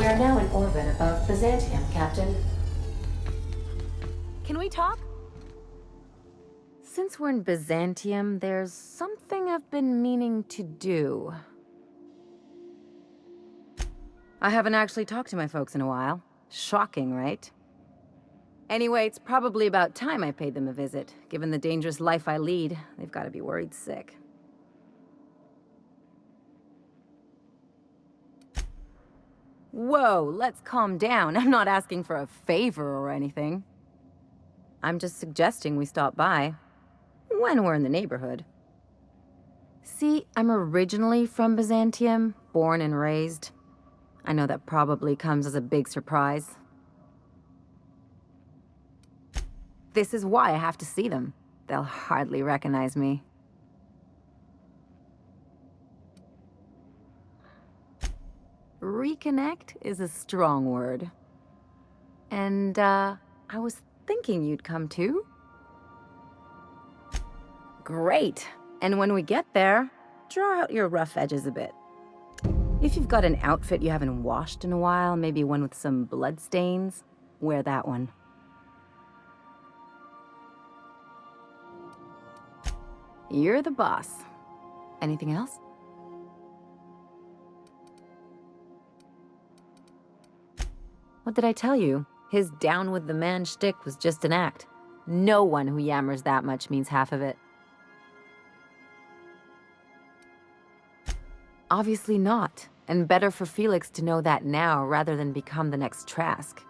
are now in orbit above Byzantium, Captain. Can we talk? Since we're in Byzantium, there's something I've been meaning to do. I haven't actually talked to my folks in a while. Shocking, right? Anyway, it's probably about time I paid them a visit. Given the dangerous life I lead, they've got to be worried sick. Whoa, let's calm down. I'm not asking for a favor or anything. I'm just suggesting we stop by. When we're in the neighborhood. See, I'm originally from Byzantium, born and raised. I know that probably comes as a big surprise. This is why I have to see them. They'll hardly recognize me. Reconnect is a strong word. And, I was thinking you'd come too. Great. And when we get there, draw out your rough edges a bit. If you've got an outfit you haven't washed in a while, maybe one with some blood stains, wear that one. You're the boss. Anything else? What did I tell you? His down with the man shtick was just an act. No one who yammers that much means half of it. Obviously not. And better for Felix to know that now rather than become the next Trask.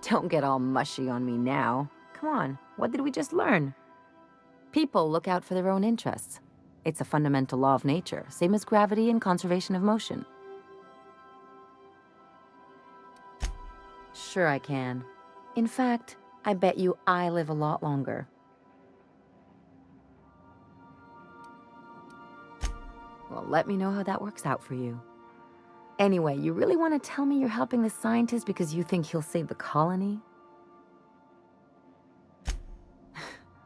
Don't get all mushy on me now. Come on, what did we just learn? People look out for their own interests. It's a fundamental law of nature, same as gravity and conservation of motion. Sure I can. In fact, I bet you I live a lot longer. Well, let me know how that works out for you. Anyway, you really want to tell me you're helping the scientist because you think he'll save the colony?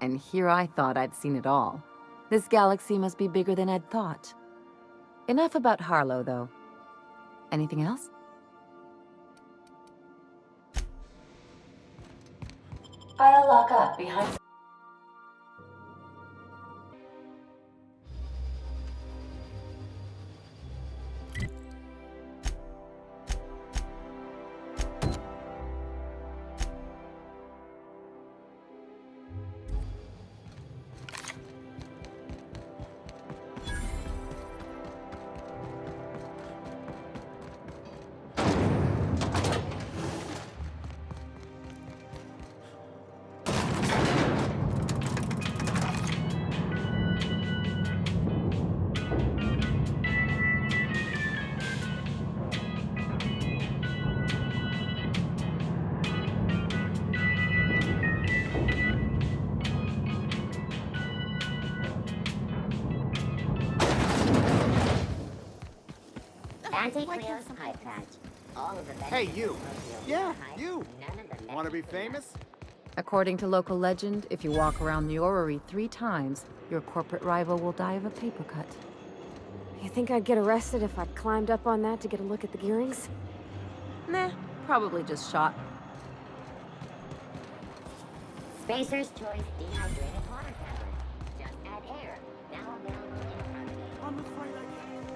And here I thought I'd seen it all. This galaxy must be bigger than I'd thought. Enough about Harlow, though. Anything else? I'll lock up behind... Hey, you! Yeah, you! Want to be famous? According to local legend, if you walk around the orrery 3 times, your corporate rival will die of a paper cut. You think I'd get arrested if I climbed up on that to get a look at the gearings? Nah, probably just shot. Spacer's Choice dehydrated water tablet. Just add air. Now available in front of you. I'm afraid I can't.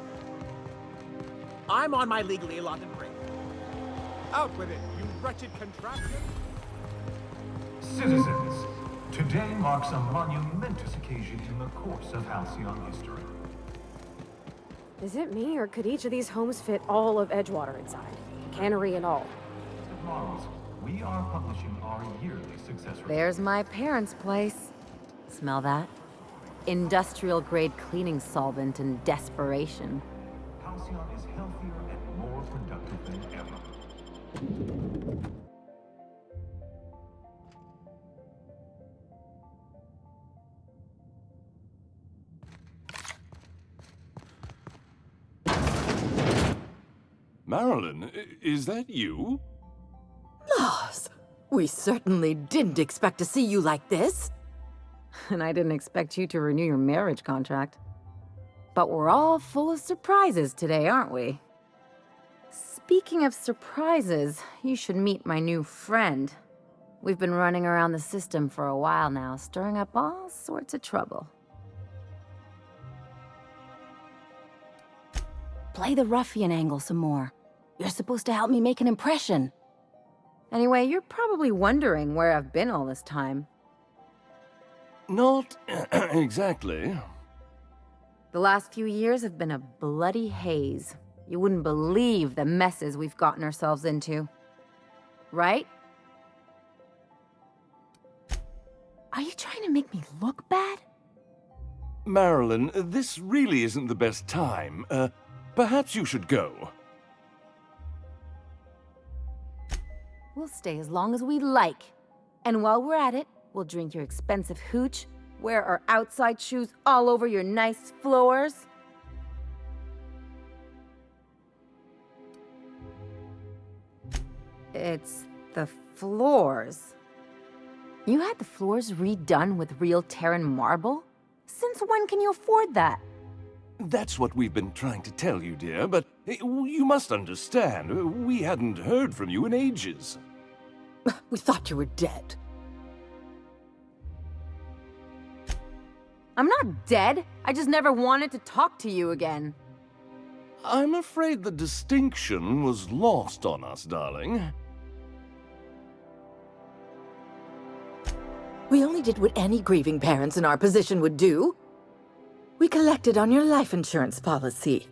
I'm on my legally allotted break. Out with it, you wretched contraption! Citizens, today marks a monumentous occasion in the course of Halcyon history. Is it me, or could each of these homes fit all of Edgewater inside? Cannery and all. Tomorrow, we are publishing our yearly success report. There's my parents' place. Smell that? Industrial-grade cleaning solvent and desperation. Halcyon is healthier and more productive than ever. Marilyn, is that you? Lars, we certainly didn't expect to see you like this. And I didn't expect you to renew your marriage contract. But we're all full of surprises today, aren't we? Speaking of surprises, you should meet my new friend. We've been running around the system for a while now, stirring up all sorts of trouble. Play the ruffian angle some more. You're supposed to help me make an impression. Anyway, you're probably wondering where I've been all this time. Not exactly. The last few years have been a bloody haze. You wouldn't believe the messes we've gotten ourselves into. Right? Are you trying to make me look bad? Marilyn, this really isn't the best time. Perhaps you should go. We'll stay as long as we like. And while we're at it, we'll drink your expensive hooch, wear our outside shoes all over your nice floors. It's the floors. You had the floors redone with real Terran marble? Since when can you afford that? That's what we've been trying to tell you, dear, but you must understand, we hadn't heard from you in ages. We thought you were dead. I'm not dead. I just never wanted to talk to you again. I'm afraid the distinction was lost on us, darling. We only did what any grieving parents in our position would do. We collected on your life insurance policy.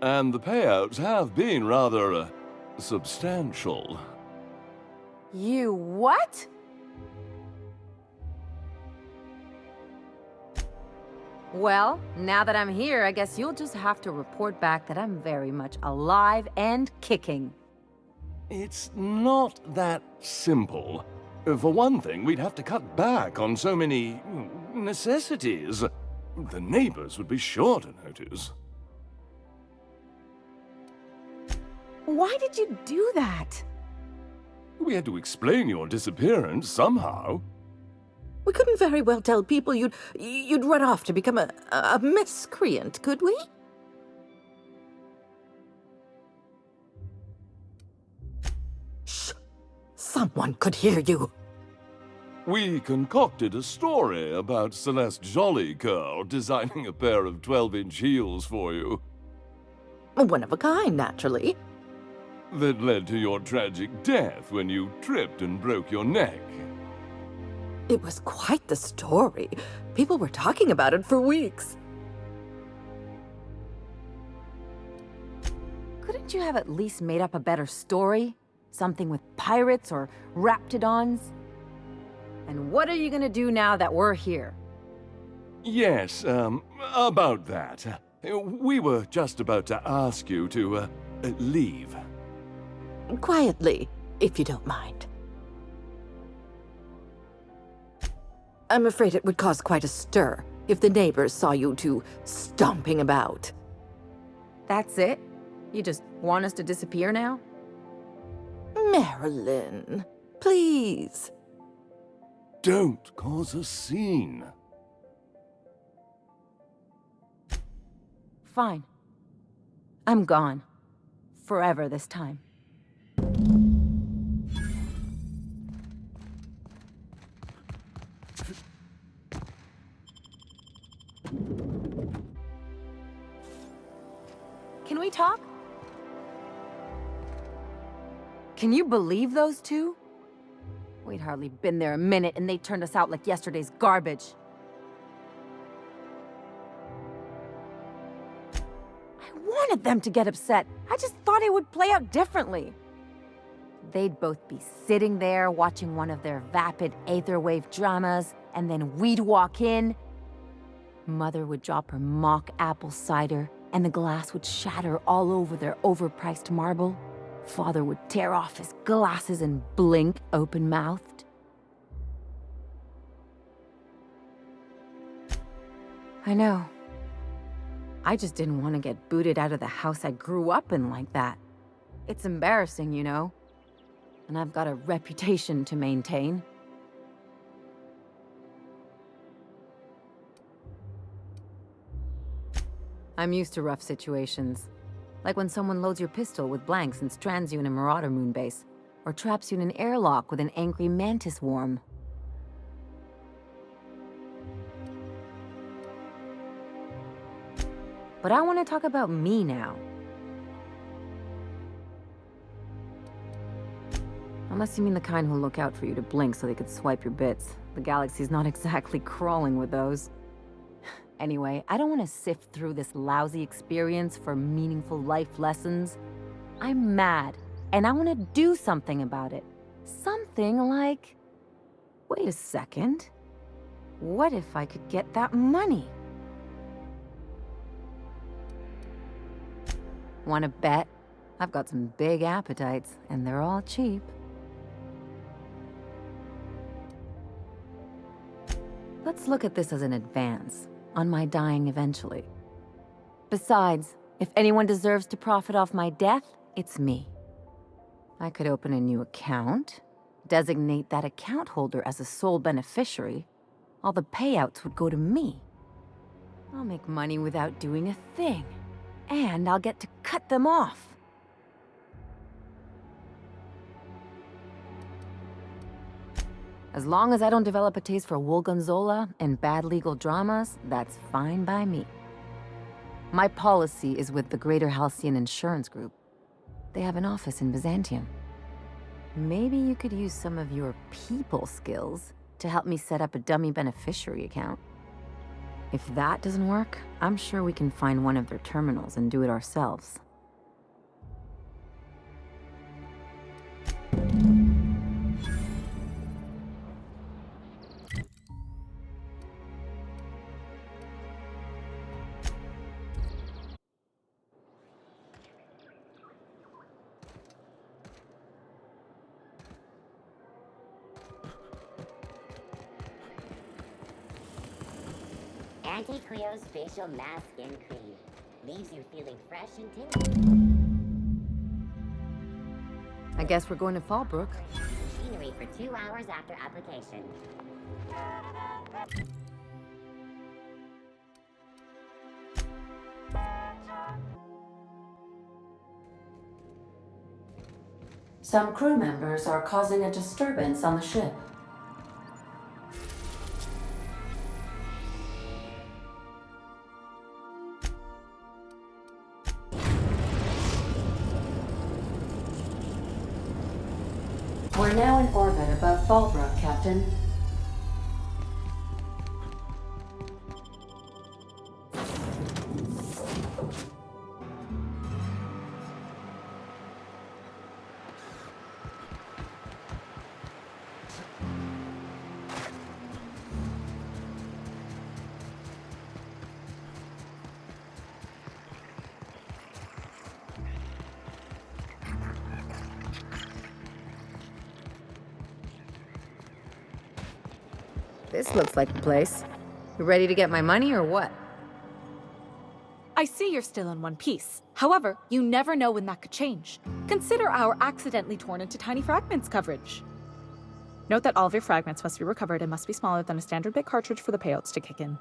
And the payouts have been rather, substantial. You what? Well, now that I'm here, I guess you'll just have to report back that I'm very much alive and kicking. It's not that simple. For one thing, we'd have to cut back on so many necessities. The neighbors would be sure to notice. Why did you do that? We had to explain your disappearance somehow. We couldn't very well tell people you'd run off to become a miscreant, could we? Shh! Someone could hear you. We concocted a story about Celeste Jollycurl designing a pair of 12-inch heels for you. One of a kind, naturally. That led to your tragic death when you tripped and broke your neck. It was quite the story. People were talking about it for weeks. Couldn't you have at least made up a better story? Something with pirates or raptidons? And what are you gonna do now that we're here? Yes, about that. We were just about to ask you to, leave. Quietly, if you don't mind. I'm afraid it would cause quite a stir if the neighbors saw you two stomping about. That's it? You just want us to disappear now? Marilyn, please. Don't cause a scene. Fine. I'm gone. Forever this time. Can we talk? Can you believe those two? We'd hardly been there a minute and they turned us out like yesterday's garbage. I wanted them to get upset. I just thought it would play out differently. They'd both be sitting there watching one of their vapid aetherwave dramas, and then we'd walk in. Mother would drop her mock apple cider, and the glass would shatter all over their overpriced marble. Father would tear off his glasses and blink open-mouthed. I know. I just didn't want to get booted out of the house I grew up in like that. It's embarrassing, you know. And I've got a reputation to maintain. I'm used to rough situations. Like when someone loads your pistol with blanks and strands you in a Marauder moonbase, or traps you in an airlock with an angry mantis worm. But I want to talk about me now. Unless you mean the kind who'll look out for you to blink so they could swipe your bits. The galaxy's not exactly crawling with those. Anyway, I don't want to sift through this lousy experience for meaningful life lessons. I'm mad, and I want to do something about it. Something like... Wait a second. What if I could get that money? Want to bet? I've got some big appetites, and they're all cheap. Let's look at this as an advance on my dying eventually. Besides, if anyone deserves to profit off my death, it's me. I could open a new account, designate that account holder as a sole beneficiary. All the payouts would go to me. I'll make money without doing a thing, and I'll get to cut them off. As long as I don't develop a taste for Woolgonzola and bad legal dramas, that's fine by me. My policy is with the Greater Halcyon Insurance Group. They have an office in Byzantium. Maybe you could use some of your people skills to help me set up a dummy beneficiary account. If that doesn't work, I'm sure we can find one of their terminals and do it ourselves. Anti-Cleo's facial mask and cream leaves you feeling fresh and tingly. I guess we're going to Fallbrook. Machinery for 2 hours after application. Some crew members are causing a disturbance on the ship. We're now in orbit above Fallbrook, Captain. This looks like the place. You ready to get my money or what? I see you're still in one piece. However, you never know when that could change. Consider our accidentally torn into tiny fragments coverage. Note that all of your fragments must be recovered and must be smaller than a standard bit cartridge for the payouts to kick in.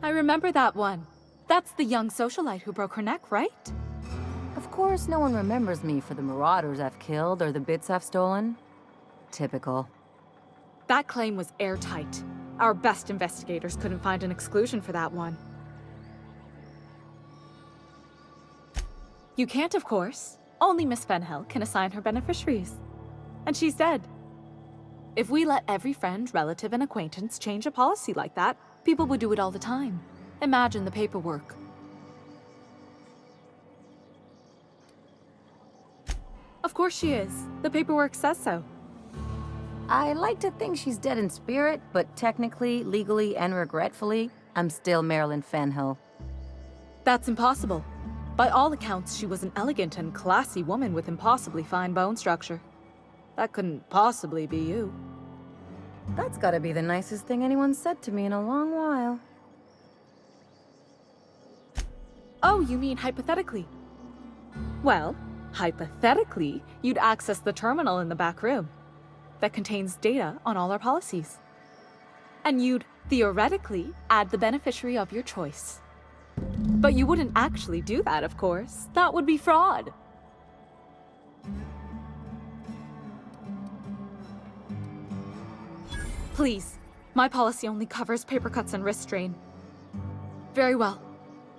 I remember that one. That's the young socialite who broke her neck, right? Of course, no one remembers me for the marauders I've killed or the bits I've stolen. Typical. That claim was airtight. Our best investigators couldn't find an exclusion for that one. You can't, of course. Only Miss Fenhill can assign her beneficiaries. And she's dead. If we let every friend, relative, and acquaintance change a policy like that, people would do it all the time. Imagine the paperwork. Of course she is. The paperwork says so. I like to think she's dead in spirit, but technically, legally, and regretfully, I'm still Marilyn Fenhill. That's impossible. By all accounts, she was an elegant and classy woman with impossibly fine bone structure. That couldn't possibly be you. That's gotta be the nicest thing anyone's said to me in a long while. Oh, you mean hypothetically? Well, hypothetically, you'd access the terminal in the back room that contains data on all our policies. And you'd, theoretically, add the beneficiary of your choice. But you wouldn't actually do that, of course. That would be fraud. Please, my policy only covers paper cuts and wrist strain. Very well,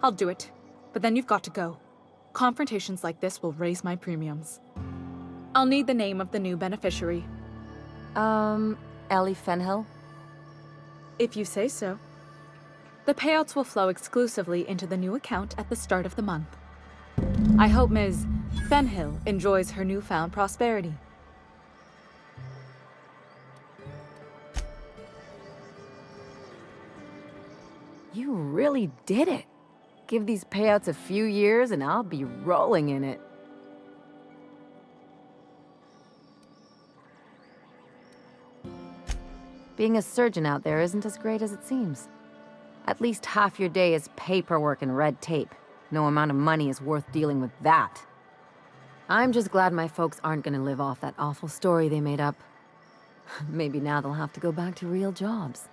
I'll do it. But then you've got to go. Confrontations like this will raise my premiums. I'll need the name of the new beneficiary. Ellie Fenhill? If you say so. The payouts will flow exclusively into the new account at the start of the month. I hope Ms. Fenhill enjoys her newfound prosperity. You really did it. Give these payouts a few years and I'll be rolling in it. Being a surgeon out there isn't as great as it seems. At least half your day is paperwork and red tape. No amount of money is worth dealing with that. I'm just glad my folks aren't gonna live off that awful story they made up. Maybe now they'll have to go back to real jobs.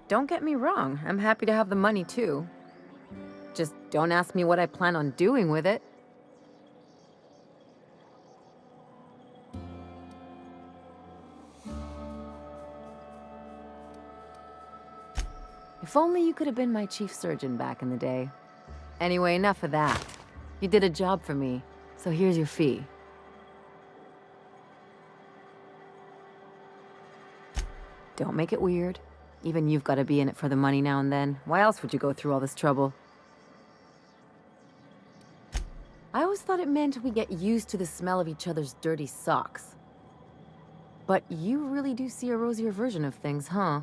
Don't get me wrong, I'm happy to have the money too. Just don't ask me what I plan on doing with it. If only you could have been my chief surgeon back in the day. Anyway, enough of that. You did a job for me, so here's your fee. Don't make it weird. Even you've got to be in it for the money now and then. Why else would you go through all this trouble? I always thought it meant we get used to the smell of each other's dirty socks. But you really do see a rosier version of things, huh?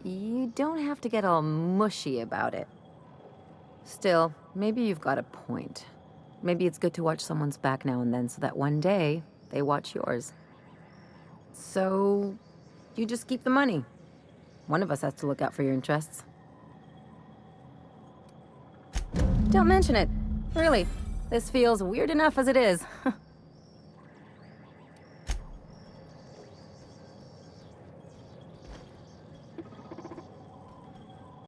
You don't have to get all mushy about it. Still, maybe you've got a point. Maybe it's good to watch someone's back now and then so that one day, they watch yours. So, you just keep the money. One of us has to look out for your interests. Don't mention it. Really, this feels weird enough as it is.